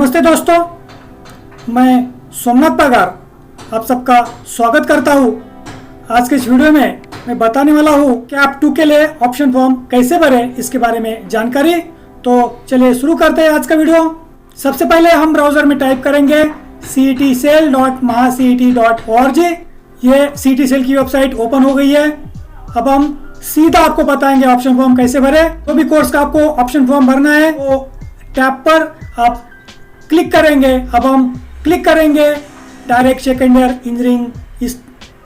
नमस्ते दोस्तों, मैं सोमनाथ पगार आप सबका स्वागत करता हूँ। आज के इस वीडियो में मैं बताने वाला हूँ कि आप 2 के लिए ऑप्शन फॉर्म कैसे भरें, इसके बारे में जानकारी। तो चलिए शुरू करते हैं आज का वीडियो। सबसे पहले हम ब्राउजर में टाइप करेंगे cetcell.mahacet.org। ये CET सेल की वेबसाइट ओपन हो गई है। अब हम सीधा आपको बताएंगे ऑप्शन फॉर्म कैसे भरें। तो भी कोर्स का आपको ऑप्शन फॉर्म भरना है वो टैब पर आप क्लिक करेंगे। अब हम क्लिक करेंगे डायरेक्ट सेकेंड ईयर इंजीनियरिंग इस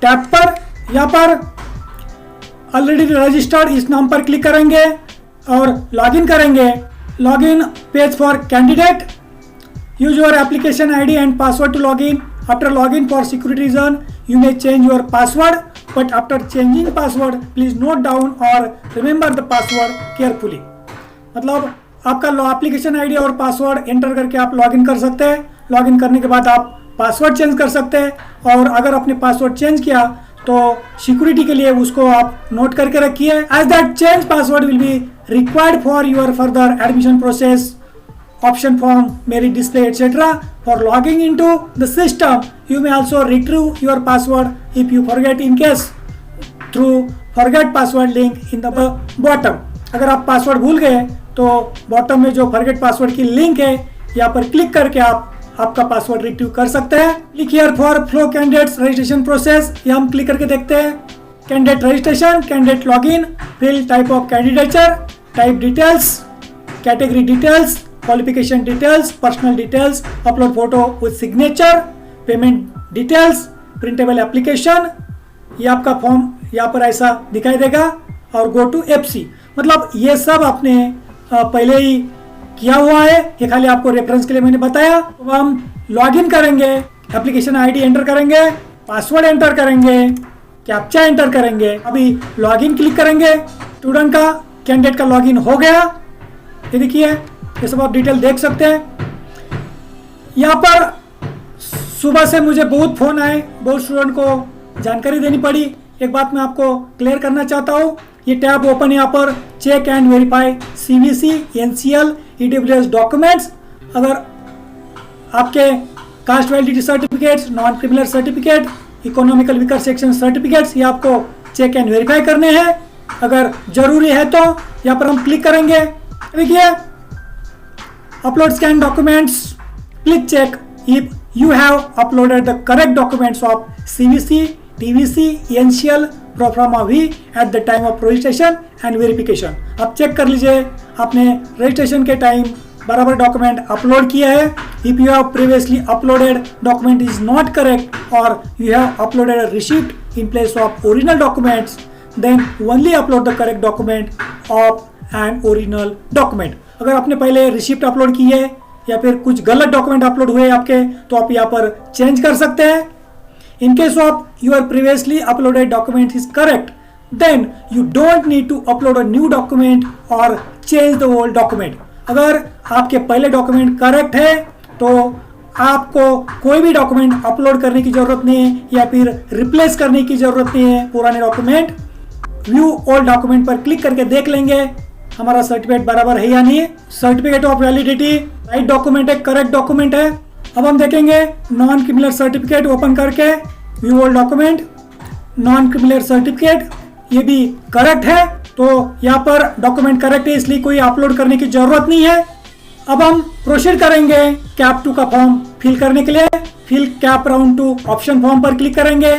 टैब पर। यहाँ पर ऑलरेडी रजिस्टर्ड इस नाम पर क्लिक करेंगे और लॉगिन करेंगे। Login page for candidate, use your application ID and password to login. After login, for security reason you may change your password, but after changing password please note down or remember the password carefully। मतलब आपका application ID और password enter करके आप login कर सकते हैं। Login करने के बाद आप पासवर्ड चेंज कर सकते हैं, और अगर आपने पासवर्ड चेंज किया तो सिक्योरिटी के लिए उसको आप नोट करके रखिए। As that change password will be required for your further admission process, option form may display etc. For logging into the system you may also retrieve your password if you forget, in case through forget password link in the bottom। अगर आप password भूल गए तो bottom में जो forget password की link है यहाँ पर क्लिक करके आप आपका पासवर्ड रिट्रीव कर सकते हैं। Click here for flow candidates registration process. ये हम क्लिक करके देखते हैं। Candidate registration, candidate login, fill type of candidature, type details, category details, qualification details, personal details, upload photo with signature, payment details, printable application. ये आपका form यहाँ पर ऐसा दिखाई देगा। और गो टू FC, मतलब ये सब आपने पहले ही किया हुआ है, ये खाली आपको रेफरेंस के लिए मैंने बताया। तो हम लॉगिन करेंगे, एप्लीकेशन ID एंटर करेंगे, पासवर्ड एंटर करेंगे, कैप्चा एंटर करेंगे। अभी लॉगिन क्लिक करेंगे। स्टूडेंट का कैंडिडेट का लॉगिन हो गया। ये देखिए, ये सब आप डिटेल देख सकते हैं। यहाँ पर सुबह से मुझे बहुत फ़ोन आए, बहुत स्टूडेंट को जानकारी देनी पड़ी। एक बात मैं आपको क्लियर करना चाहता हूँ। ये टैब ओपन है यहाँ पर check and verify CBC, NCL, EWS documents. अगर आपके caste validity certificates, non criminal certificate, economical weaker section certificates, ये आपको चेक एंड वेरीफाई करने हैं। अगर जरूरी है तो यहाँ पर हम क्लिक करेंगे। देखिए, upload scan documents, click check if you have uploaded the correct documents of CVC, TVC, NCL, pro forma V at the time of registration and verification। आप चेक कर लीजिए आपने रजिस्ट्रेशन के टाइम बराबर डॉक्यूमेंट अपलोड किया है। If you have previously uploaded document is not correct or you have uploaded a receipt in place of original documents, then only upload the correct document of an original document। अगर आपने पहले receipt upload की है या फिर कुछ गलत document upload हुए आपके, तो आप यहाँ पर चेंज कर सकते हैं। In case of your previously uploaded document is correct, then you don't need to upload a new document और चेंज द ओल्ड डॉक्यूमेंट। अगर आपके पहले डॉक्यूमेंट करेक्ट है तो आपको कोई भी डॉक्यूमेंट अपलोड करने की जरूरत नहीं है या फिर रिप्लेस करने की जरूरत नहीं है पुराने डॉक्यूमेंट। व्यू ओल्ड डॉक्यूमेंट पर क्लिक करके देख लेंगे हमारा सर्टिफिकेट बराबर है या नहीं। Certificate of validity right document है, करेक्ट डॉक्यूमेंट है। अब हम देखेंगे नॉन क्रिमिनल सर्टिफिकेट ओपन करके, view all document, non criminal certificate, ये भी करेक्ट है। तो यहाँ पर डॉक्यूमेंट करेक्ट है, इसलिए कोई अपलोड करने की जरूरत नहीं है। अब हम प्रोसीड करेंगे कैप 2 का फॉर्म फिल करने के लिए। Fill CAP round 2 option form पर क्लिक करेंगे।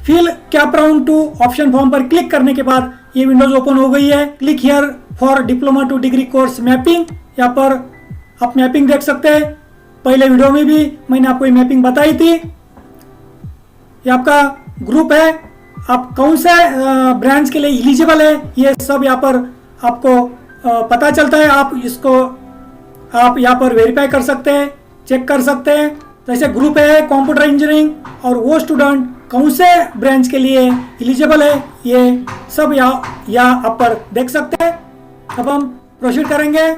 Fill CAP round 2 option form पर क्लिक करने के बाद ये विंडोज ओपन हो गई है। Click here for diploma to degree course mapping. यहाँ पर आप मैपिंग देख सकते हैं। पहले वीडियो में भी मैंने आपको ये मैपिंग बताई थी। ये आपका ग्रुप है, आप कौन से ब्रांच के लिए एलिजिबल है, ये सब यहाँ पर आपको पता चलता है। आप यहाँ पर वेरीफाई कर सकते हैं, चेक कर सकते हैं। जैसे ग्रुप है कंप्यूटर इंजीनियरिंग, और वो स्टूडेंट कौन से ब्रांच के लिए एलिजिबल है, ये सब यहाँ आप पर देख सकते हैं। अब हम प्रोसीड करेंगे।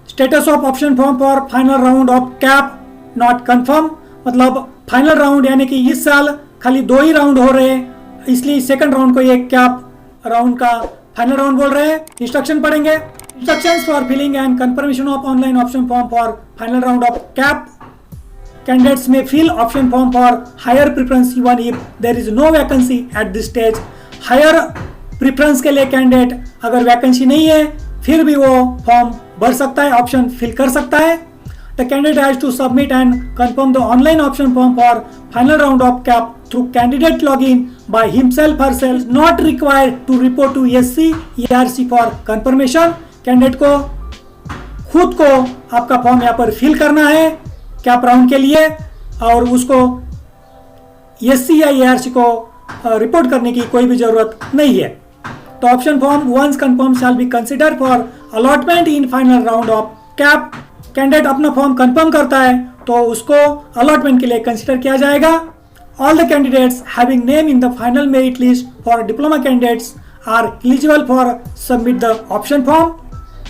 Status of option form for final round of cap not confirm, मतलब फाइनल राउंड यानी कि इस साल खाली 2 ही राउंड हो रहे हैं, इसलिए सेकंड राउंड को ये कैप राउंड का फाइनल राउंड बोल रहे हैं। इंस्ट्रक्शन पढ़ेंगे। Instructions for filling and confirmation of online option form for final round of CAP. Candidates may fill option form for higher preference even if there is no vacancy at this stage. Higher preference के लिए candidate अगर vacancy नहीं है फिर भी वो form भर सकता है, ऑप्शन फिल कर सकता है. The candidate has to submit and confirm the online option form for final round of CAP through candidate login by himself herself. Is not required to report to SC ERC for confirmation. Candidate को खुद को आपका form यहाँ पर fill करना है cap round के लिए और उसको SC या ERC को रिपोर्ट करने की कोई भी जरूरत नहीं है. तो option form once confirm shall be consider for allotment in final round of CAP. Candidate अपना फॉर्म कंफर्म करता है तो उसको अलॉटमेंट के लिए कंसिडर किया जाएगा. All the candidates having name in the final merit list for diploma candidates are eligible for submit the option form.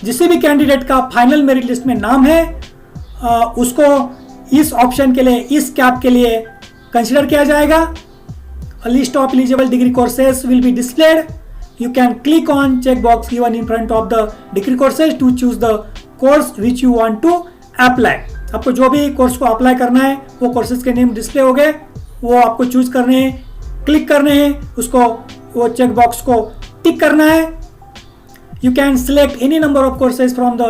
जिस भी कैंडिडेट का फाइनल मेरिट लिस्ट में नाम है उसको इस ऑप्शन के लिए, इस कैप के लिए कंसिडर किया जाएगा. A list of eligible degree courses will be displayed. You can click on checkbox given in front of the degree courses to choose the course which you want to apply. आपको जो भी course को apply करना है वो courses के name display हो गए, वो आपको चूज करने हैं, क्लिक करने हैं, उसको वो चेक बॉक्स को टिक करना है. You can select any number of courses from the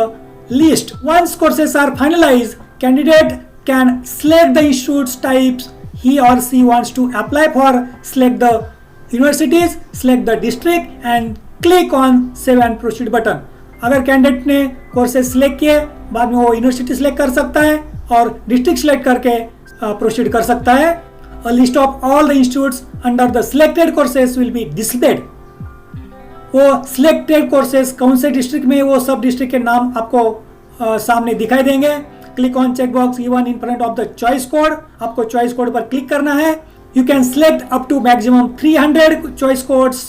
list. Once courses are finalized, candidate can select the institutes types he or she wants to apply for, select the universities, select the district and click on save and proceed button. अगर candidate ने courses select किए बाद में वो university select कर सकता है और डिस्ट्रिक्ट सिलेक्ट करके प्रोसीड कर सकता है. A list of all the institutes under the selected courses will be displayed. वो सिलेक्टेड कोर्सेज कौन से डिस्ट्रिक्ट में, वो सब डिस्ट्रिक्ट के नाम आपको सामने दिखाई देंगे. Click on check box given in front of the choice code. आपको चॉइस कोड पर क्लिक करना है. You can select up to maximum 300 choice codes.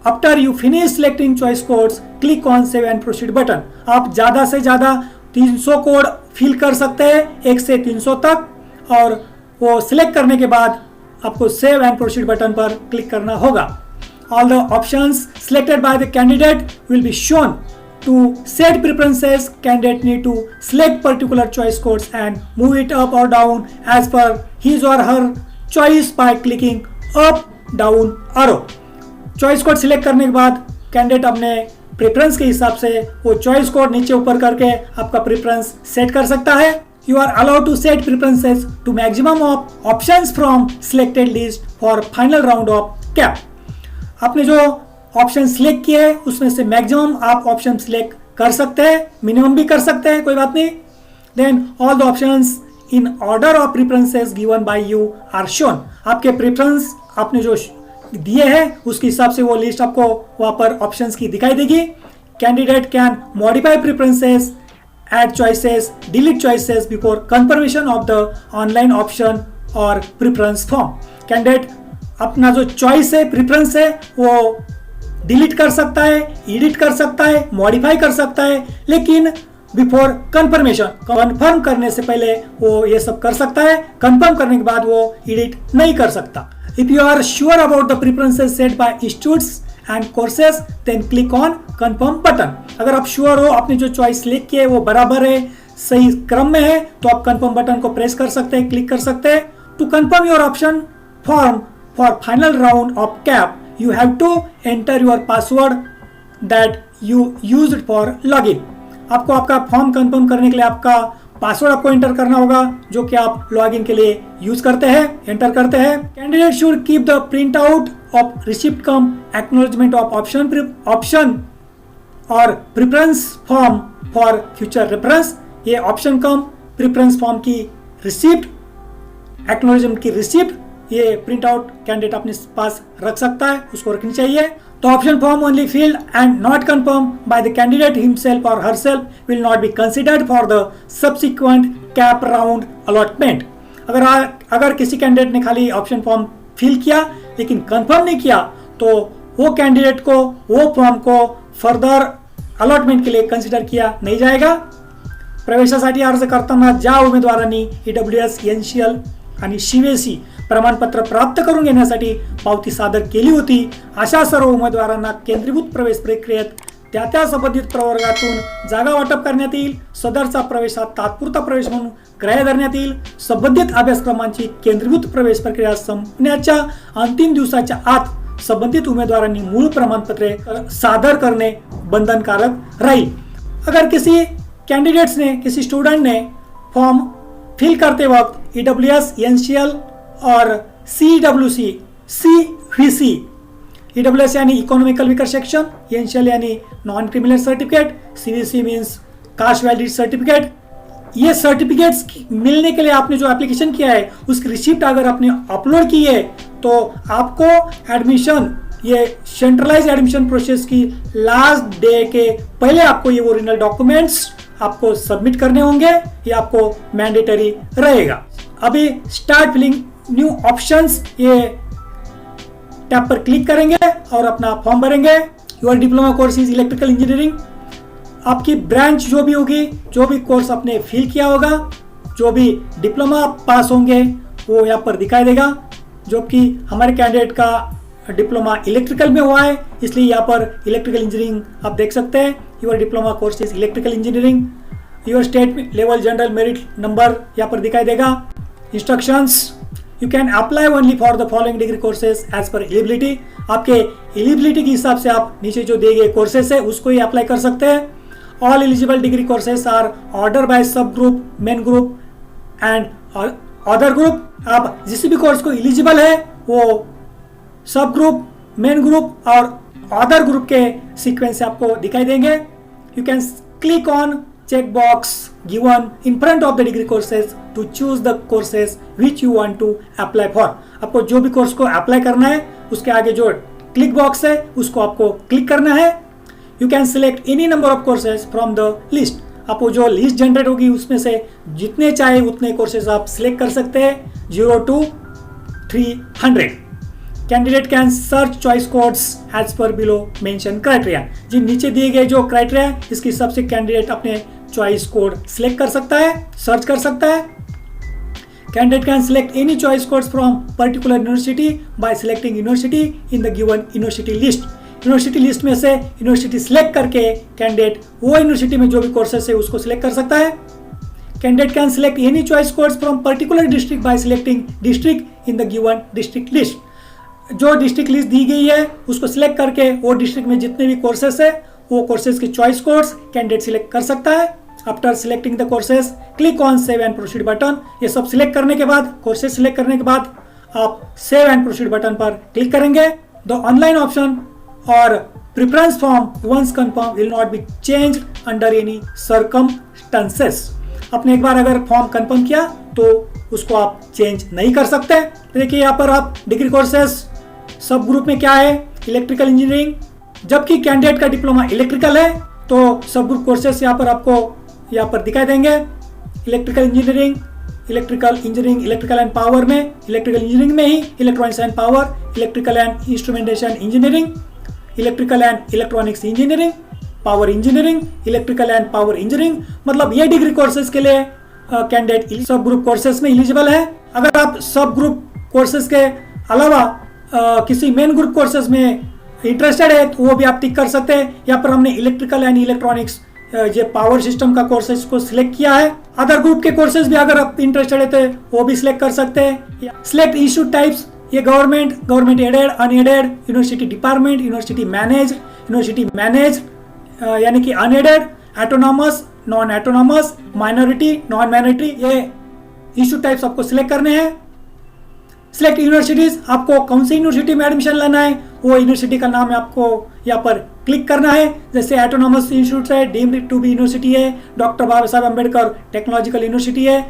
After you finish selecting choice codes click on save and proceed button. आप ज्यादा से ज्यादा 300 code fill कर सकते हैं, 1 से 300 तक, और वो सिलेक्ट करने के बाद आपको सेव एंड प्रोसीड बटन पर क्लिक करना होगा. All the options selected by the candidate will be shown. To set preferences, candidate need to select particular choice codes and move it up or down as per his or her choice by clicking up, down arrow. Choice code select करने के बाद candidate अपने preference के हिसाब से वो choice code नीचे ऊपर करके आपका प्रेफरेंस सेट कर सकता है. You are allowed to set preferences to maximum of options from selected list for final round of CAP. आपने जो ऑप्शन सिलेक्ट किए हैं उसमें से मैक्सिमम आप ऑप्शन सिलेक्ट कर सकते हैं, मिनिमम भी कर सकते हैं, कोई बात नहीं. Then all the options in order of preferences given by you are shown. आपके प्रेफरेंस आपने जो दिए हैं उसके हिसाब से वो लिस्ट आपको वहां पर ऑप्शंस की दिखाई देगी. Candidate can modify preferences, add choices, delete choices before confirmation of the online option or preference form. Candidate अपना जो चॉइस है, प्रेफरेंस है, वो डिलीट कर सकता है, एडिट कर सकता है, मॉडिफाई कर सकता है, लेकिन बिफोर कंफर्मेशन, कंफर्म करने से पहले वो ये सब कर सकता है. कंफर्म करने के बाद वो एडिट नहीं कर सकता. If you are sure about the preferences set by institutes and courses then click on confirm button. अगर आप श्योर हो आपने जो चॉइस सिलेक्ट किए वो बराबर है, सही क्रम में है, तो आप कंफर्म बटन को प्रेस कर सकते हैं, क्लिक कर सकते हैं. To confirm your option form for final round of CAP, you have to enter your password that you used for login. आपको आपका फॉर्म कंफर्म करने के लिए आपका पासवर्ड आपको एंटर करना होगा जो कि आप लॉगिन के लिए यूज करते हैं, एंटर करते हैं. Candidate should keep the print out of receipt cum acknowledgement of option और preference form for future reference. ये ऑप्शन कम प्रेफरेंस फॉर्म की रिसिप्ट, एक्नॉलेजमेंट की रिसिप्ट, ये प्रिंट आउट कैंडिडेट अपने पास रख सकता है, उसको रखनी चाहिए. तो option form only filled and not confirmed by the candidate himself और herself will not be considered for the subsequent CAP round allotment. अगर किसी कैंडिडेट ने खाली ऑप्शन फॉर्म फिल किया लेकिन कंफर्म नहीं किया तो वो कैंडिडेट को वो फॉर्म को फर्दर अलॉटमेंट के लिए कंसिडर किया नहीं जाएगा. प्रवेशासाठी अर्ज करताना ज्या उमेदवारांनी EWS, NCL आणि CVSE प्रमाणपत्र प्राप्त करून घेण्यासाठी पावती सादर केली होती अशा सर्व उमेदवारांना केंद्रीभूत प्रवेश प्रक्रियेत त्या त्या संबंधित प्रवर्गातून जागा वाटप करण्यात येईल. सदरचा प्रवेश हा तात्पुरता प्रवेश म्हणून ग्राह्य धरण्यात येईल. संबंधित अभ्यासक्रमांची केंद्रीभूत प्रवेश प्रक्रिया संपण्याच्या अंतिम दिवसाच्या आत संबंधित उम्मीदवारांनी मूळ प्रमाणपत्रे सादर करणे बंधनकारक राहील. अगर किसी कैंडिडेट्स ने, किसी स्टूडेंट ने फॉर्म फिल करते वक्त EWS, NCL और CWC, CVC, EWS यानी इकोनॉमिकल वीकर सेक्शन, NCL यानी non criminal certificate, CVC means caste validity certificate, ये सर्टिफिकेट्स मिलने के लिए आपने जो एप्लीकेशन किया है उसकी रिसिप्ट अगर आपने अपलोड की है तो आपको एडमिशन, ये सेंट्रलाइज एडमिशन प्रोसेस की लास्ट डे के पहले आपको ये ओरिजिनल डॉक्यूमेंट्स आपको सबमिट करने होंगे. ये आपको मैंडेटरी रहेगा. अभी स्टार्ट फिलिंग न्यू ऑप्शंस, ये टैब पर क्लिक करेंगे और अपना फॉर्म भरेंगे. Your diploma course is electrical engineering. आपकी ब्रांच जो भी होगी, जो भी कोर्स आपने फिल किया होगा, जो भी डिप्लोमा पास होंगे वो यहाँ पर दिखाई देगा. जो कि हमारे कैंडिडेट का डिप्लोमा इलेक्ट्रिकल में हुआ है, इसलिए यहाँ पर इलेक्ट्रिकल इंजीनियरिंग आप देख सकते हैं. Your diploma course is electrical engineering. Your state level general merit number यहाँ पर दिखाई देगा. Instructions, you can apply only for the following degree courses as per eligibility. आपके एलिजिबिलिटी के हिसाब से आप नीचे जो दिए गए कोर्सेज है उसको ही अप्लाई कर सकते हैं. All eligible degree courses are order by sub group, main group and other group. आप जिस भी कोर्स को एलिजिबल है वो सब ग्रुप, मेन ग्रुप और अदर ग्रुप के सीक्वेंस से आपको दिखाई देंगे. You can click on check box given in front of the degree courses to choose the courses which you want to apply for. आपको जो भी कोर्स को अप्लाई करना है उसके आगे जो क्लिक बॉक्स है उसको आपको क्लिक करना है. You can select any number of courses from the list. आपको जो लिस्ट जनरेट होगी उसमें से जितने चाहे उतने कोर्सेज आप सिलेक्ट कर सकते हैं, 0 to 300. Candidate can search choice codes as per below mention criteria. जिन नीचे दिए गए जो क्राइटेरिया है इसके हिसाब से कैंडिडेट अपने चॉइस कोड सिलेक्ट कर सकता है, सर्च कर सकता है. Candidate can select any choice codes from particular university bye selecting university in the given university list. University list में से यूनिवर्सिटी सिलेक्ट करके कैंडिडेट वो यूनिवर्सिटी में जो भी कोर्सेस है उसको सिलेक्ट कर सकता है. Candidate can select any choice codes from particular district by selecting district in the given district list. जो डिस्ट्रिक्ट लिस्ट दी गई है उसको सिलेक्ट करके वो डिस्ट्रिक्ट में जितने भी कोर्सेस है वो कोर्सेज के चॉइस कोड्स कैंडिडेट सिलेक्ट कर सकता है. After selecting the courses click on save and proceed button. ये सब सिलेक्ट करने के बाद, कोर्सेज सिलेक्ट करने के बाद आप सेव एंड प्रोसीड बटन पर क्लिक करेंगे. द ऑनलाइन ऑप्शन और preference form once confirm will not be changed under any circumstances. आपने एक बार अगर फॉर्म कंफर्म किया तो उसको आप चेंज नहीं कर सकते. देखिए यहाँ पर आप डिग्री कोर्सेज सब ग्रुप में क्या है, इलेक्ट्रिकल इंजीनियरिंग. जबकि कैंडिडेट का डिप्लोमा इलेक्ट्रिकल है तो सब ग्रुप कोर्सेज यहाँ पर आपको यहाँ पर दिखाई देंगे. Electrical engineering, electrical and power में, इलेक्ट्रिकल इंजीनियरिंग में ही electronics and power, electrical and instrumentation engineering, electrical and electronics engineering, power engineering, electrical and power engineering. मतलब ये डिग्री कोर्सेज के लिए कैंडिडेट सब ग्रुप कोर्सेज में एलिजिबल है. अगर आप सब ग्रुप कोर्सेज के अलावा किसी मेन ग्रुप कोर्सेज में इंटरेस्टेड है तो वो भी आप टिक कर सकते हैं. यहाँ पर हमने इलेक्ट्रिकल एंड इलेक्ट्रॉनिक्स ये पावर सिस्टम का कोर्सेज को सिलेक्ट किया है. अदर ग्रुप के कोर्सेज भी अगर आप इंटरेस्टेड है तो वो भी सिलेक्ट कर सकते हैं. सिलेक्ट इंस्टीट्यूट टाइप्स, ये government aided, unaided, university department, university manage यानी कि unaided, autonomous, non autonomous, minority, non minority, ये इंस्टीट्यूट टाइप्स आपको सिलेक्ट करने हैं. सिलेक्ट यूनिवर्सिटीज, आपको कौन सी यूनिवर्सिटी में एडमिशन लेना है वो यूनिवर्सिटी का नाम आपको यहाँ पर क्लिक करना है. जैसे एटोनॉमस इंस्टीट्यूट है, डीम्ड टू बी यूनिवर्सिटी है, डॉक्टर बाबा साहब अम्बेडकर टेक्नोलॉजिकल यूनिवर्सिटी है,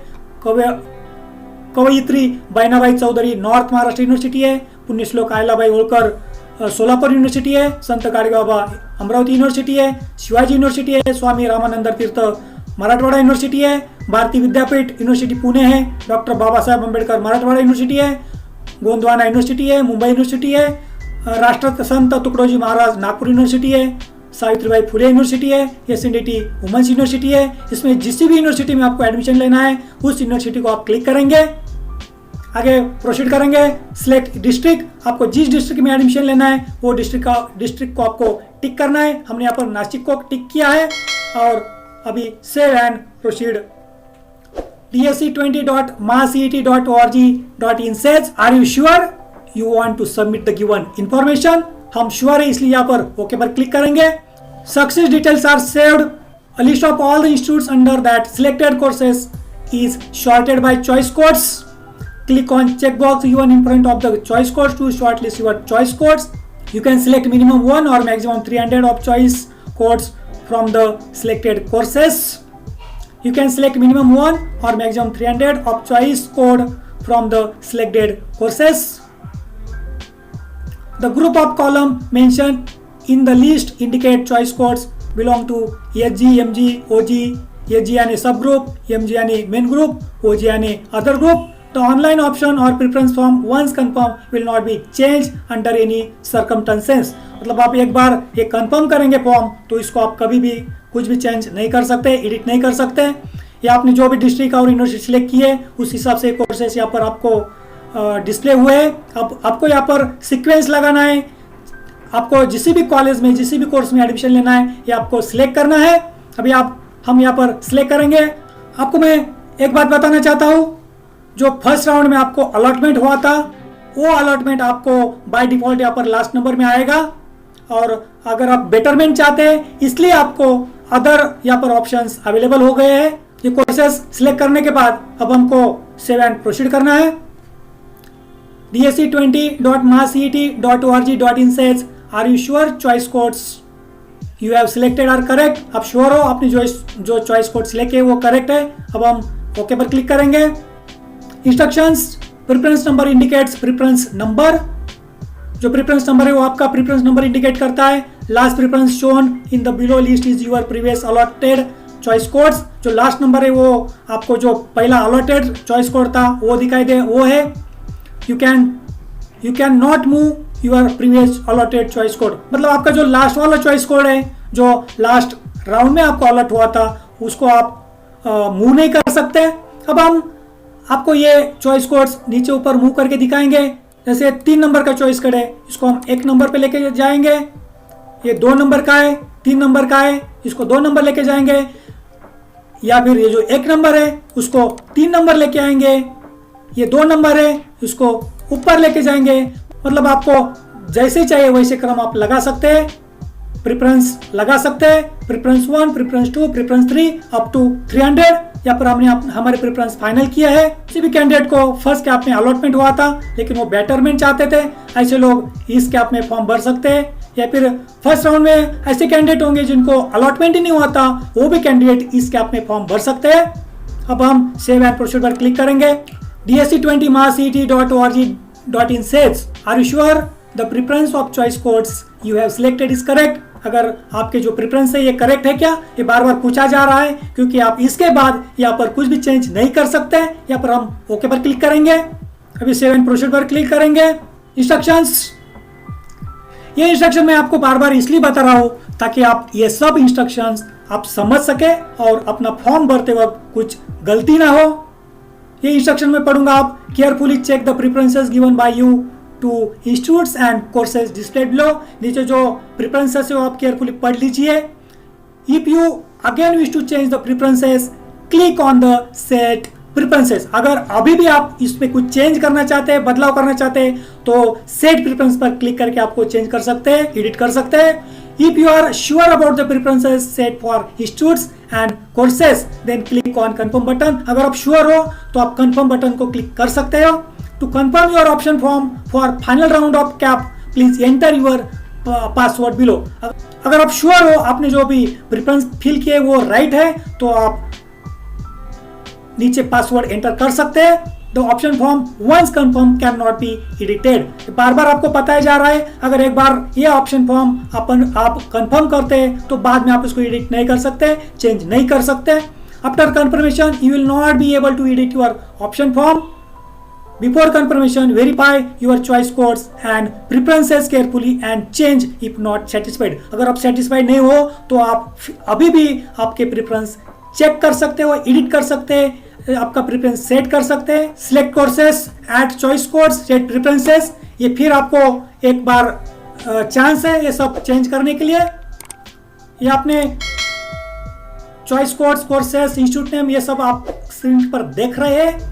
कवयित्री बहनाबाई चौधरी नॉर्थ महाराष्ट्र यूनिवर्सिटी है, पुण्यश्लोक अहिल्याबाई होळकर सोलापुर यूनिवर्सिटी है, संत गाडगेबाबा अमरावती यूनिवर्सिटी है, शिवाजी यूनिवर्सिटी है, स्वामी रामानंद तीर्थ मराठवाड़ा यूनिवर्सिटी है, भारतीय विद्यापीठ यूनिवर्सिटी पुणे है, डॉक्टर बाबा साहब अम्बेडकर मराठवाड़ा यूनिवर्सिटी है, गोंदवाना यूनिवर्सिटी है, मुंबई यूनिवर्सिटी है, राष्ट्र संत तुकडोजी महाराज नागपुर यूनिवर्सिटी है, सावित्रीबाई फुले यूनिवर्सिटी है, SNDT वुमेन्स यूनिवर्सिटी है. इसमें जिस भी यूनिवर्सिटी में आपको एडमिशन लेना है उस यूनिवर्सिटी को आप क्लिक करेंगे. आगे प्रोसीड करेंगे. सिलेक्ट डिस्ट्रिक्ट, आपको जिस डिस्ट्रिक्ट में एडमिशन लेना है वो डिस्ट्रिक्ट को आपको टिक करना है। हमने यहाँ पर नासिक को टिक किया है और अभी save and proceed. dsc20.maacet.org.in says, are you sure you want to submit the given information? हम श्योर है इसलिए यहाँ पर ओके पर क्लिक करेंगे। Success details are saved. A list of all the institutes under that selected courses is sorted by choice codes. Click on checkbox given in front of the choice codes to shortlist your choice codes. You can select minimum 1 or maximum 300 of choice codes from the selected courses. You can select minimum 1 or maximum 300 of choice code from the selected courses. The group of column mentioned in the list indicate choice codes belong to SG, MG, OG, SG यानी सब group, MG यानी main group, OG यानी other group. The online option or preference form once confirmed will not be changed under any circumstances. मतलब आप एक बार ये confirm करेंगे form तो इसको आप कभी भी कुछ भी चेंज नहीं कर सकते, एडिट नहीं कर सकते। या आपने जो भी डिस्ट्रिक्ट और यूनिवर्सिटी सिलेक्ट की है उस हिसाब से कोर्सेस यहाँ पर आपको डिस्प्ले हुए हैं। अब आपको यहाँ पर सीक्वेंस लगाना है। आपको जिस भी कॉलेज में जिस भी कोर्स में एडमिशन लेना है ये आपको सिलेक्ट करना है। अभी हम यहाँ पर सिलेक्ट करेंगे। आपको मैं एक बात बताना चाहता हूँ, जो फर्स्ट राउंड में आपको अलॉटमेंट हुआ था वो अलॉटमेंट आपको बाय डिफॉल्ट यहाँ पर लास्ट नंबर में आएगा। और अगर आप बेटरमेंट चाहते हैं इसलिए आपको अदर यहाँ पर ऑप्शंस अवेलेबल हो गए हैं। ये कोर्सेस सिलेक्ट करने के बाद अब हमको सेव एंड प्रोसीड करना है। dsc20.maacet.org.in says, are you sure choice codes you have selected are correct? आप श्योर हो आपने जो चॉइस कोड सिलेक्ट है वो करेक्ट है। अब हम ओके पर क्लिक करेंगे। Instructions, preference number indicates preference number. जो प्रेफरेंस नंबर है वो आपका प्रेफरेंस नंबर इंडिकेट करता है। Last preference shown in the below list is your previous allotted choice codes. जो लास्ट नंबर है वो आपको जो पहला अलॉटेड चॉइस कोड था वो दिखाई दे वो है। You can not move your previous allotted choice code. मतलब आपका जो लास्ट वाला चॉइस कोड है जो लास्ट राउंड में आपको अलॉट हुआ था उसको आप मूव नहीं कर सकते। अब हम आपको ये चॉइस कोड्स नीचे ऊपर मूव करके दिखाएंगे। जैसे 3 नंबर का चॉइस कोड है इसको हम 1 नंबर पे लेके जाएंगे। ये 2 नंबर का है, 3 नंबर का है, इसको 2 नंबर लेके जाएंगे। या फिर ये जो 1 नंबर है उसको 3 नंबर लेके आएंगे। ये 2 नंबर है इसको ऊपर लेके जाएंगे। मतलब आपको जैसे चाहिए वैसे क्रम आप लगा सकते हैं, प्रेफरेंस लगा सकते हैं। Preference 1, preference 2, preference 3 up to 300। या पर हमने हमारे प्रेफरेंस फाइनल किया है। किसी भी कैंडिडेट को फर्स्ट कैप में अलॉटमेंट हुआ था लेकिन वो बेटरमेंट चाहते थे, ऐसे लोग इस कैप में फॉर्म भर सकते हैं। या फिर फर्स्ट राउंड में ऐसे कैंडिडेट होंगे जिनको अलॉटमेंट ही नहीं हुआ था, वो भी कैंडिडेट इस कैप में फॉर्म भर सकते हैं। अब हम सेव एंड प्रोसीड पर क्लिक करेंगे। dsc20maacet.org.in says, are you sure the preference of choice codes you have selected is correct? अगर आपके जो प्रेफरेंस है ये करेक्ट है क्या, ये बार बार पूछा जा रहा है क्योंकि आप इसके बाद यहाँ पर कुछ भी चेंज नहीं कर सकते। यहाँ पर हम ओके पर क्लिक करेंगे। अभी सेव एंड प्रोसीड पर क्लिक करेंगे। इंस्ट्रक्शंस, ये इंस्ट्रक्शन मैं आपको बार बार इसलिए बता रहा हूँ ताकि आप ये सब इंस्ट्रक्शंस आप समझ सके और अपना फॉर्म भरते वक्त कुछ गलती ना हो। ये इंस्ट्रक्शन में पढ़ूंगा। आप carefully check the preferences given by you to institutes and courses displayed below. नीचे जो प्रेफरेंसेस है वो आप केयरफुली पढ़ लीजिए। If you again wish to change the preferences click on the set preferences. अगर अभी भी आप इसमें कुछ चेंज करना चाहते हैं, बदलाव करना चाहते हैं तो सेट प्रेफरेंस पर क्लिक करके आपको चेंज कर सकते हैं, एडिट कर सकते हैं। If you are sure about the preferences set for institutes and courses, then click on confirm button. अगर आप श्योर हो तो आप confirm बटन को क्लिक कर सकते हो। To confirm your option form for final round of CAP, please enter your password below. अगर आप श्योर हो आपने जो भी प्रेफरेंस फिल किए वो राइट है तो आप नीचे पासवर्ड एंटर कर सकते हैं। The option form once confirm can not be edited. बार बार आपको बताया जा रहा है अगर एक बार ये ऑप्शन फॉर्म आप कंफर्म करते हैं तो बाद में आप इसको एडिट नहीं कर सकते, चेंज नहीं कर सकते। After confirmation you will not be able to edit your option form. Before confirmation, verify your choice codes and preferences carefully and change if not satisfied. अगर आप satisfied नहीं हो तो आप अभी भी आपके प्रेफरेंस चेक कर सकते हो, एडिट कर सकते हैं, आपका प्रेफरेंस सेट कर सकते हैं। Select courses, add choice codes, set preferences, ये फिर आपको एक बार चांस है ये सब चेंज करने के लिए। ये आपने choice codes, courses, institute name, ये सब आप स्क्रीन पर देख रहे हैं।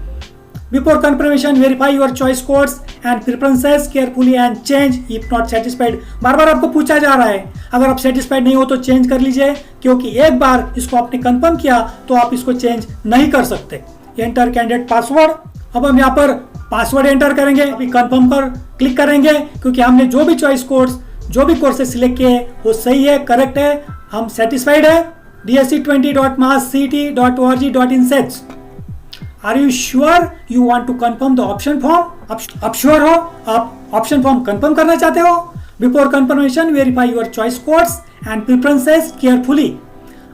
Before confirmation verify your choice codes and preferences carefully and change if not satisfied. बार बार आपको पूछा जा रहा है, अगर आप सेटिस्फाइड नहीं हो तो चेंज कर लीजिए, क्योंकि एक बार इसको आपने कंफर्म किया तो आप इसको चेंज नहीं कर सकते। Enter candidate password. अब हम यहाँ पर पासवर्ड एंटर करेंगे, अभी कंफर्म पर क्लिक करेंगे, क्योंकि हमने जो भी चॉइस कोड्स, जो भी कोर्सेज सिलेक्ट किए वो सही है, करेक्ट है, हम सेटिस्फाइड है। dsc20.massct.org.in says, Are you sure you want to confirm the option form? आप श्योर हो, आप ऑप्शन फॉर्म कंफर्म करना चाहते हो? Before confirmation verify your choice codes and preferences carefully.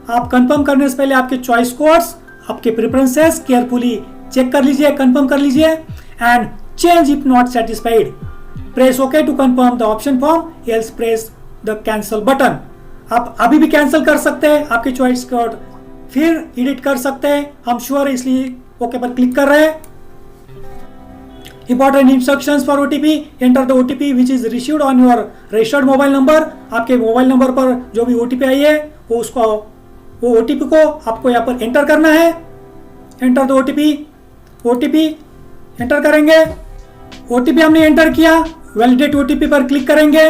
आप कंफर्म करने से पहले आपके चॉइस कोड्स, आपके प्रेफरेंसेस केयरफुली चेक कर लीजिए, कंफर्म कर लीजिए। And change if not satisfied, press okay to confirm the option form, else press the cancel button. आप अभी भी कैंसिल कर सकते हैं आपके चॉइस कोड, फिर एडिट कर सकते हैं। हम श्योर है इसलिए ओके पर क्लिक कर रहे हैं। Important instructions for OTP, enter the OTP which is received on your registered mobile number. आपके मोबाइल नंबर पर जो भी ओटीपी आई है वो ओटीपी को आपको यहाँ पर एंटर करना है। एंटर द ओटीपी एंटर करेंगे। ओटीपी हमने एंटर किया, वैलिडेट ओटीपी पर क्लिक करेंगे।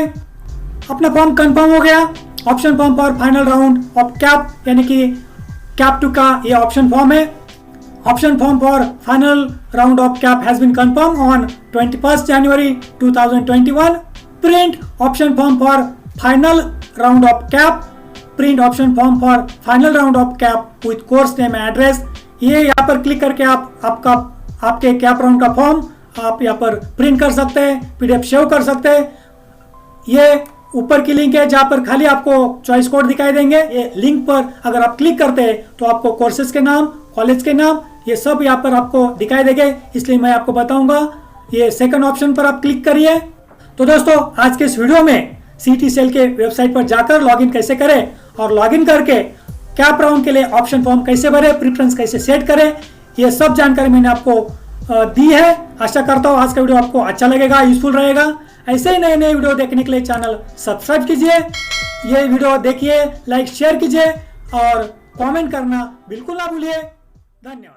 अपना फॉर्म कंफर्म हो गया। Option form for final round of CAP, यानी कि कैप 2 का ये ऑप्शन फॉर्म है। Option form for final round of CAP has been confirm on 21 January 2021। Print option form for final round of CAP, print option form for final round of CAP with course name and address. ये यहाँ पर click करके आपके cap round का form आप यहाँ पर print कर सकते हैं, पीडीएफ सेव कर सकते हैं। ये ऊपर की लिंक है जहाँ पर खाली आपको चॉइस कोड दिखाई देंगे। ये लिंक पर अगर आप क्लिक करते हैं तो आपको कोर्सेज के नाम, कॉलेज के नाम, ये सब यहाँ पर आपको दिखाई देंगे, इसलिए मैं आपको बताऊंगा। ये सेकंड ऑप्शन पर आप क्लिक करिए। तो दोस्तों, आज के इस वीडियो में सीटी सेल के वेबसाइट पर जाकर लॉगिन कैसे करें और लॉगिन करके कैप राउंड के लिए ऑप्शन फॉर्म कैसे भरे, प्रेफरेंस कैसे सेट करें, ये सब जानकारी मैंने आपको दी है। आशा करता हूँ आज का वीडियो आपको अच्छा लगेगा, यूजफुल रहेगा। ऐसे ही नए नए वीडियो देखने के लिए चैनल सब्सक्राइब कीजिए, ये वीडियो देखिए, लाइक शेयर कीजिए और कमेंट करना बिल्कुल ना भूलिए। धन्यवाद।